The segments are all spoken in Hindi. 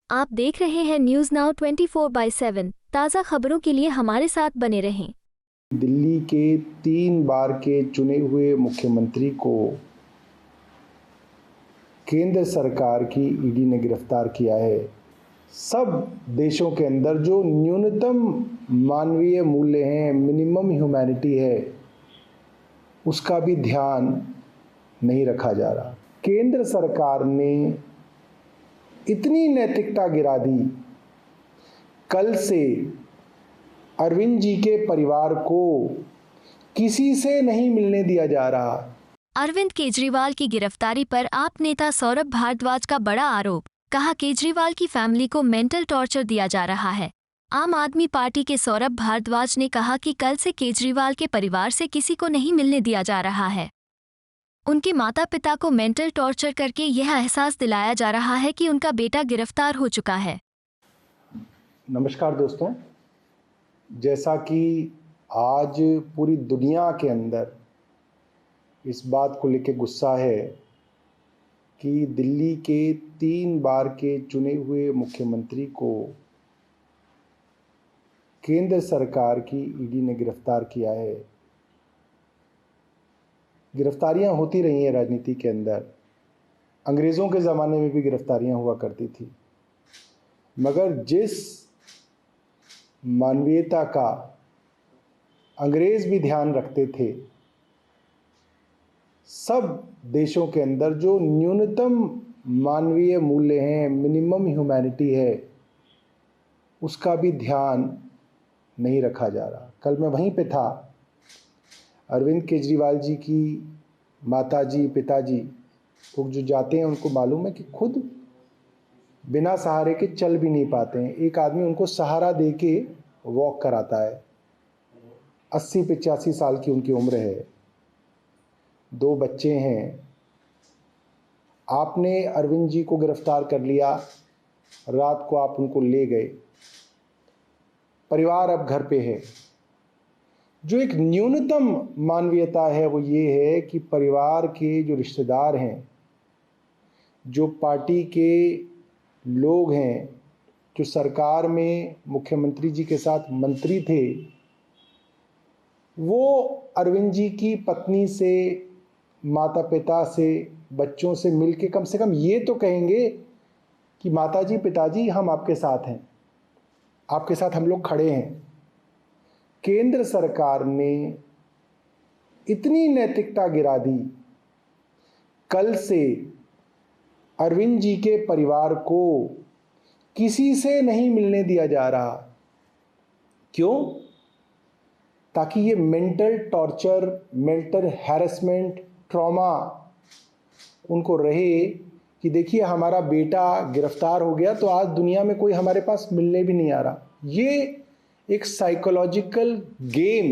आप देख रहे हैं न्यूज़ नाउ 24/7 ताज़ा खबरों के लिए हमारे साथ बने रहें। दिल्ली के 3 बार के चुने हुए मुख्यमंत्री को केंद्र सरकार की ईडी ने गिरफ्तार किया है। सब देशों के अंदर जो न्यूनतम मानवीय मूल्य हैं, मिनिमम ह्यूमैनिटी है, उसका भी ध्यान नहीं रखा जा रहा। केंद्र सरकार ने इतनी नैतिकता गिरा दी, कल से अरविंद जी के परिवार को किसी से नहीं मिलने दिया जा रहा। अरविंद केजरीवाल की गिरफ्तारी पर आप नेता सौरभ भारद्वाज का बड़ा आरोप, कहा केजरीवाल की फैमिली को मेंटल टॉर्चर दिया जा रहा है। आम आदमी पार्टी के सौरभ भारद्वाज ने कहा कि कल से केजरीवाल के परिवार से किसी को नहीं मिलने दिया जा रहा है। उनके माता पिता को मेंटल टॉर्चर करके यह एहसास दिलाया जा रहा है कि उनका बेटा गिरफ्तार हो चुका है। नमस्कार दोस्तों, जैसा कि आज पूरी दुनिया के अंदर इस बात को लेकर गुस्सा है कि दिल्ली के 3 बार के चुने हुए मुख्यमंत्री को केंद्र सरकार की ईडी ने गिरफ्तार किया है। गिरफ्तारियां होती रही हैं राजनीति के अंदर। अंग्रेज़ों के ज़माने में भी गिरफ्तारियां हुआ करती थी, मगर जिस मानवीयता का अंग्रेज़ भी ध्यान रखते थे, सब देशों के अंदर जो न्यूनतम मानवीय मूल्य हैं, मिनिमम ह्यूमैनिटी है, उसका भी ध्यान नहीं रखा जा रहा। कल मैं वहीं पे था। अरविंद केजरीवाल जी की माताजी, पिताजी लोग जो जाते हैं उनको मालूम है कि खुद बिना सहारे के चल भी नहीं पाते हैं। एक आदमी उनको सहारा दे के वॉक कराता है। 80-85 साल की उनकी उम्र है, 2 बच्चे हैं। आपने अरविंद जी को गिरफ्तार कर लिया, रात को आप उनको ले गए, परिवार अब घर पे है। जो एक न्यूनतम मानवीयता है वो ये है कि परिवार के जो रिश्तेदार हैं, जो पार्टी के लोग हैं, जो सरकार में मुख्यमंत्री जी के साथ मंत्री थे, वो अरविंद जी की पत्नी से, माता पिता से, बच्चों से मिलके कम से कम ये तो कहेंगे कि माताजी, पिताजी हम आपके साथ हैं, आपके साथ हम लोग खड़े हैं। केंद्र सरकार ने इतनी नैतिकता गिरा दी, कल से अरविंद जी के परिवार को किसी से नहीं मिलने दिया जा रहा। क्यों? ताकि ये mental torture, mental harassment, trauma उनको रहे कि देखिए हमारा बेटा गिरफ्तार हो गया तो आज दुनिया में कोई हमारे पास मिलने भी नहीं आ रहा। ये एक साइकोलॉजिकल गेम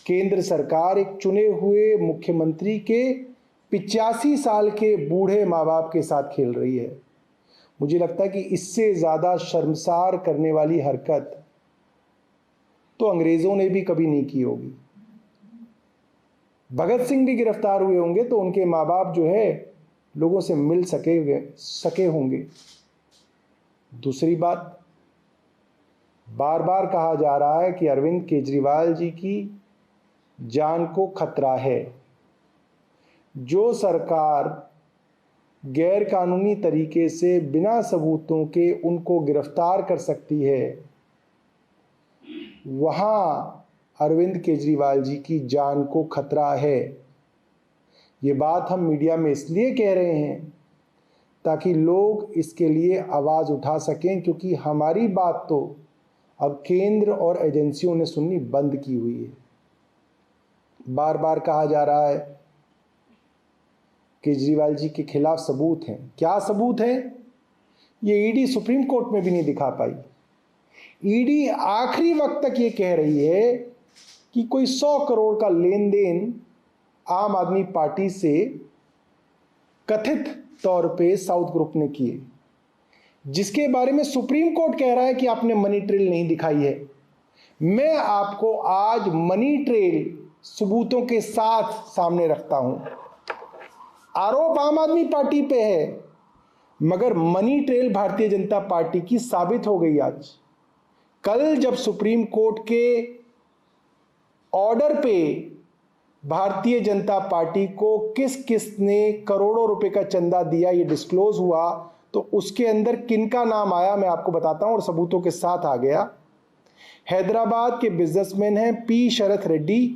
केंद्र सरकार एक चुने हुए मुख्यमंत्री के 85 साल के बूढ़े माँ बाप के साथ खेल रही है। मुझे लगता है कि इससे ज़्यादा शर्मसार करने वाली हरकत तो अंग्रेज़ों ने भी कभी नहीं की होगी। भगत सिंह भी गिरफ्तार हुए होंगे तो उनके माँ बाप जो है लोगों से मिल सके होंगे। दूसरी बात, बार बार कहा जा रहा है कि अरविंद केजरीवाल जी की जान को खतरा है। जो सरकार गैर कानूनी तरीके से बिना सबूतों के उनको गिरफ्तार कर सकती है, वहाँ अरविंद केजरीवाल जी की जान को खतरा है। ये बात हम मीडिया में इसलिए कह रहे हैं ताकि लोग इसके लिए आवाज़ उठा सकें, क्योंकि हमारी बात तो अब केंद्र और एजेंसियों ने सुननी बंद की हुई है। बार बार कहा जा रहा है केजरीवाल जी के खिलाफ सबूत हैं। क्या सबूत है? ये ईडी सुप्रीम कोर्ट में भी नहीं दिखा पाई। ईडी आखिरी वक्त तक ये कह रही है कि कोई 100 करोड़ का लेन देन आम आदमी पार्टी से कथित तौर पे साउथ ग्रुप ने किए, जिसके बारे में सुप्रीम कोर्ट कह रहा है कि आपने मनी ट्रेल नहीं दिखाई है। मैं आपको आज मनी ट्रेल सबूतों के साथ सामने रखता हूं। आरोप आम आदमी पार्टी पे है मगर money trail Bharatiya Janata party की साबित हो गई आज। कल जब सुप्रीम कोर्ट के ऑर्डर पे भारतीय जनता पार्टी को किस किस ने करोड़ों रुपए का चंदा दिया ये डिस्क्लोज हुआ, तो उसके अंदर किनका नाम आया मैं आपको बताता हूं और सबूतों के साथ आ गया। हैदराबाद के बिजनेसमैन हैं पी शरथ रेड्डी,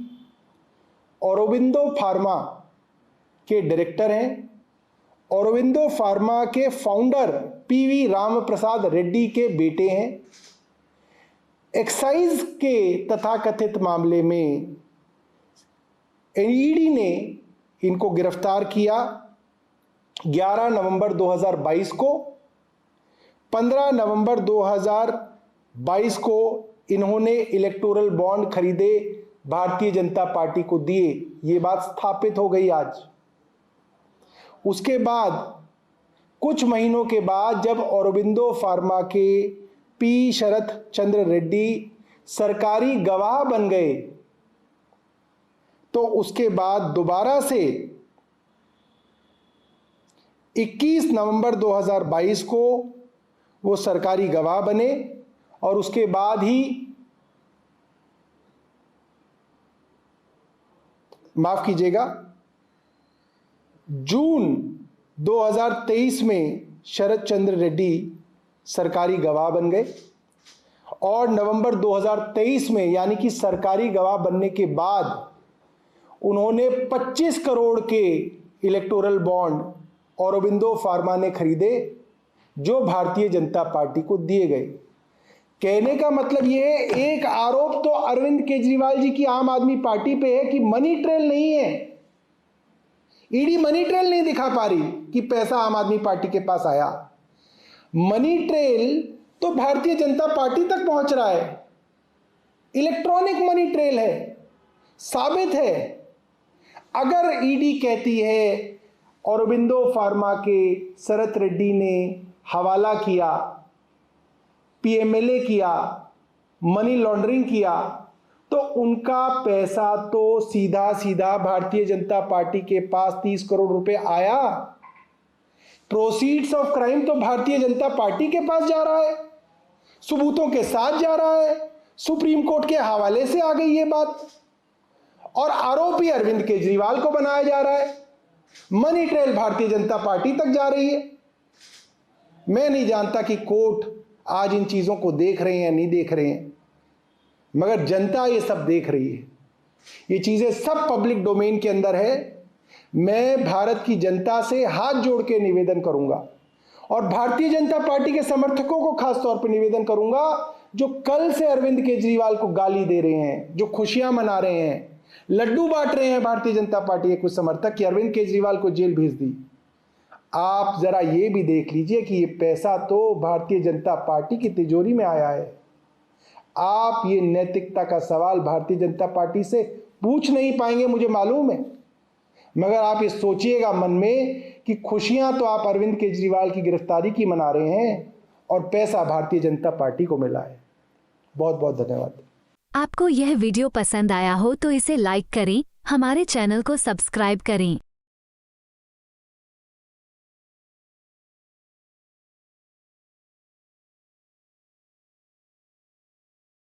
औरोबिंदो फार्मा के डायरेक्टर हैं, औरोबिंदो फार्मा के फाउंडर पीवी राम प्रसाद रेड्डी के बेटे हैं। एक्साइज के तथाकथित मामले में ईडी ने इनको गिरफ्तार किया 11 नवंबर 2022 को। 15 नवंबर 2022 को इन्होंने इलेक्टोरल बॉन्ड खरीदे, भारतीय जनता पार्टी को दिए। ये बात स्थापित हो गई आज। उसके बाद कुछ महीनों के बाद जब औरोबिंदो फार्मा के पी शरथ चंद्र रेड्डी सरकारी गवाह बन गए, तो उसके बाद दोबारा से 21 नवंबर 2022 को वो सरकारी गवाह बने और उसके बाद ही माफ कीजिएगा जून 2023 में शरद चंद्र रेड्डी सरकारी गवाह बन गए और नवंबर 2023 में यानी कि सरकारी गवाह बनने के बाद उन्होंने 25 करोड़ के इलेक्टोरल बॉन्ड औरोबिंदो फार्मा ने खरीदे जो भारतीय जनता पार्टी को दिए गए। कहने का मतलब यह है, एक आरोप तो अरविंद केजरीवाल जी की आम आदमी पार्टी पे है कि मनी ट्रेल नहीं है। ईडी मनी ट्रेल नहीं दिखा पा रही कि पैसा आम आदमी पार्टी के पास आया। मनी ट्रेल तो भारतीय जनता पार्टी तक पहुंच रहा है, इलेक्ट्रॉनिक मनी ट्रेल है, साबित है। अगर ईडी कहती है औरोबिंदो फार्मा के शरथ रेड्डी ने हवाला किया, पीएमएलए किया, मनी लॉन्ड्रिंग किया, तो उनका पैसा तो सीधा सीधा भारतीय जनता पार्टी के पास 30 करोड़ रुपए आया। प्रोसीड्स ऑफ क्राइम तो भारतीय जनता पार्टी के पास जा रहा है, सबूतों के साथ जा रहा है, सुप्रीम कोर्ट के हवाले से आ गई ये बात, और आरोपी अरविंद केजरीवाल को बनाया जा रहा है। Money trail Bharatiya Janata party तक जा रही है। मैं नहीं जानता कि कोर्ट आज इन चीजों को देख रहे हैं या नहीं देख रहे हैं, मगर जनता ये सब देख रही है। ये चीजें सब पब्लिक डोमेन के अंदर है। मैं भारत की जनता से हाथ जोड़ के निवेदन करूंगा और भारतीय जनता पार्टी के समर्थकों को खास तौर पर निवेदन करूंगा जो कल से अरविंद केजरीवाल को गाली दे रहे हैं, जो खुशियां मना रहे हैं, लड्डू बांट रहे हैं भारतीय जनता पार्टी के कुछ समर्थक कि अरविंद केजरीवाल को जेल भेज दी। आप जरा ये भी देख लीजिए कि ये पैसा तो भारतीय जनता पार्टी की तिजोरी में आया है। आप ये नैतिकता का सवाल भारतीय जनता पार्टी से पूछ नहीं पाएंगे, मुझे मालूम है, मगर आप ये सोचिएगा मन में कि खुशियां तो आप अरविंद केजरीवाल की गिरफ्तारी की मना रहे हैं और पैसा भारतीय जनता पार्टी को मिला है। बहुत बहुत धन्यवाद। आपको यह वीडियो पसंद आया हो तो इसे लाइक करें, हमारे चैनल को सब्सक्राइब करें।